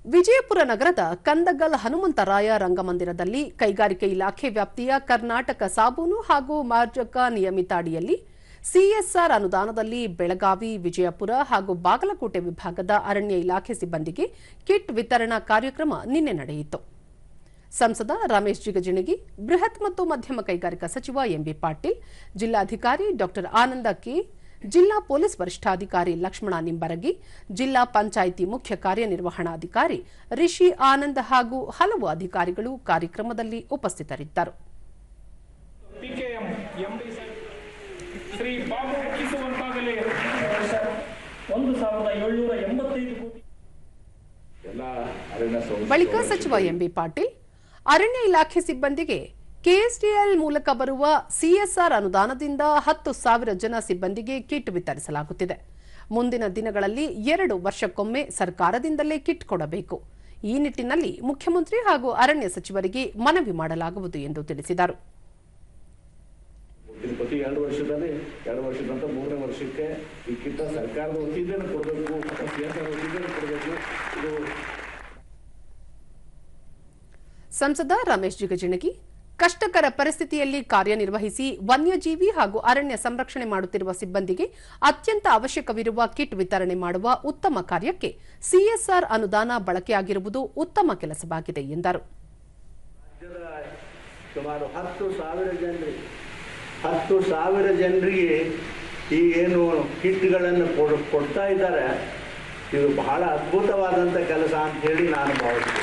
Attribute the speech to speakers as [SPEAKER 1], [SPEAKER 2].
[SPEAKER 1] ವಿಜಯಪುರ ನಗರದ ಕಂದಗಲ್ ಹನುಮಂತರಾಯ ರಂಗಮಂದಿರದಲ್ಲಿ ಕೈಗಾರಿಕೆ ಇಲಾಖೆ ವ್ಯಾಪ್ತಿಯ ಕರ್ನಾಟಕ ಸಾಬೂನು ಹಾಗೂ ಮಾರ್ಜಕ ನಿಯಮಿತ ಅಡಿಯಲ್ಲಿ ಸಿಎಸ್ಆರ್ ಅನುದಾನದಲ್ಲಿ ಬೆಳಗಾವಿ, ವಿಜಯಪುರ ಹಾಗೂ ಬಾಗಲಕೋಟೆ ವಿಭಾಗದ ಅರಣ್ಯ ಇಲಾಖೆ ಸಿಬ್ಬಂದಿಗೆ ಕಿಟ್ ವಿತರಣಾ ಕಾರ್ಯಕ್ರಮ ನಿನ್ನೆ ನಡೆಯಿತು. ಸಂಸದ ರಮೇಶ್ ಜಿಗಜಿಣಗಿ, ಬೃಹತ್ ಮತ್ತು ಮಧ್ಯಮ ಕೈಗಾರಿಕಾ ಸಚಿವ ಎಂಬಿ ಪಾಟೀಲ್, ಜಿಲ್ಲಾಧಿಕಾರಿ ಡಾ ಆನಂದ ಕೆ, ಜಿಲ್ಲಾ ಪೊಲೀಸ್ ವರಿಷ್ಠಾಧಿಕಾರಿ ಲಕ್ಷ್ಮಣ ನಿಂಬರಗಿ, ಜಿಲ್ಲಾ ಪಂಚಾಯಿತಿ ಮುಖ್ಯ ಕಾರ್ಯನಿರ್ವಹಣಾಧಿಕಾರಿ ರಿಷಿ ಆನಂದ್ ಹಾಗೂ ಹಲವು ಅಧಿಕಾರಿಗಳು ಕಾರ್ಯಕ್ರಮದಲ್ಲಿ ಉಪಸ್ಥಿತರಿದ್ದರು. ಬಳಿಕ ಸಚಿವ ಎಂಬಿ ಪಾಟೀಲ್ ಅರಣ್ಯ ಇಲಾಖೆ ಸಿಬ್ಬಂದಿಗೆ ಕೆಎಸ್ಡಿಎಲ್ ಮೂಲಕ ಬರುವ ಸಿಎಸ್ಆರ್ ಅನುದಾನದಿಂದ 10,000 ಜನ ಸಿಬ್ಬಂದಿಗೆ ಕಿಟ್ ವಿತರಿಸಲಾಗುತ್ತಿದೆ. ಮುಂದಿನ ದಿನಗಳಲ್ಲಿ 2 ವರ್ಷಕ್ಕೊಮ್ಮೆ ಸರ್ಕಾರದಿಂದಲೇ ಕಿಟ್ ಕೊಡಬೇಕು. ಈ ನಿಟ್ಟಿನಲ್ಲಿ ಮುಖ್ಯಮಂತ್ರಿ ಹಾಗೂ ಅರಣ್ಯ ಸಚಿವರಿಗೆ ಮನವಿ ಮಾಡಲಾಗುವುದು ಎಂದು ತಿಳಿಸಿದರು.
[SPEAKER 2] ಪ್ರತಿ 2 ವರ್ಷದಲ್ಲಿ 2 ವರ್ಷದಂತ 3ನೇ ವರ್ಷಕ್ಕೆ ಈ ಕಿಟ್ ಸರ್ಕಾರದ ವತಿಯಿಂದಲೇ ಕೊಡಬೇಕು ಅಥವಾ ಸಿಎಸ್ಆರ್ ವತಿಯಿಂದಲೇ ಕೊಡಬೇಕು. ಇದು
[SPEAKER 1] ಸಂಸದ ರಮೇಶ್ ಜಿಗಜಿಣಗಿ ಕಷ್ಟಕರ ಪರಿಸ್ಥಿತಿಯಲ್ಲಿ ಕಾರ್ಯನಿರ್ವಹಿಸಿ ವನ್ಯಜೀವಿ ಹಾಗೂ ಅರಣ್ಯ ಸಂರಕ್ಷಣೆ ಮಾಡುತ್ತಿರುವ ಸಿಬ್ಬಂದಿಗೆ ಅತ್ಯಂತ ಅವಶ್ಯಕವಿರುವ ಕಿಟ್ ವಿತರಣೆ ಮಾಡುವ ಉತ್ತಮ ಕಾರ್ಯಕ್ಕೆ ಸಿಎಸ್ಆರ್ ಅನುದಾನ ಬಳಕೆಯಾಗಿರುವುದು ಉತ್ತಮ ಕೆಲಸವಾಗಿದೆ ಎಂದರು.
[SPEAKER 3] ಸುಮಾರು 10,000 ಜನರಿಗೆ ಈ ಏನು ಕಿಟ್ಗಳನ್ನು ಕೊಡ್ತಾ ಇದ್ದಾರೆ, ಇದು ಬಹಳ ಅದ್ಭುತವಾದಂಥ ಕೆಲಸ ಅಂತ ಹೇಳಿ ನಾನು ಭಾವಿಸ್ತೀನಿ.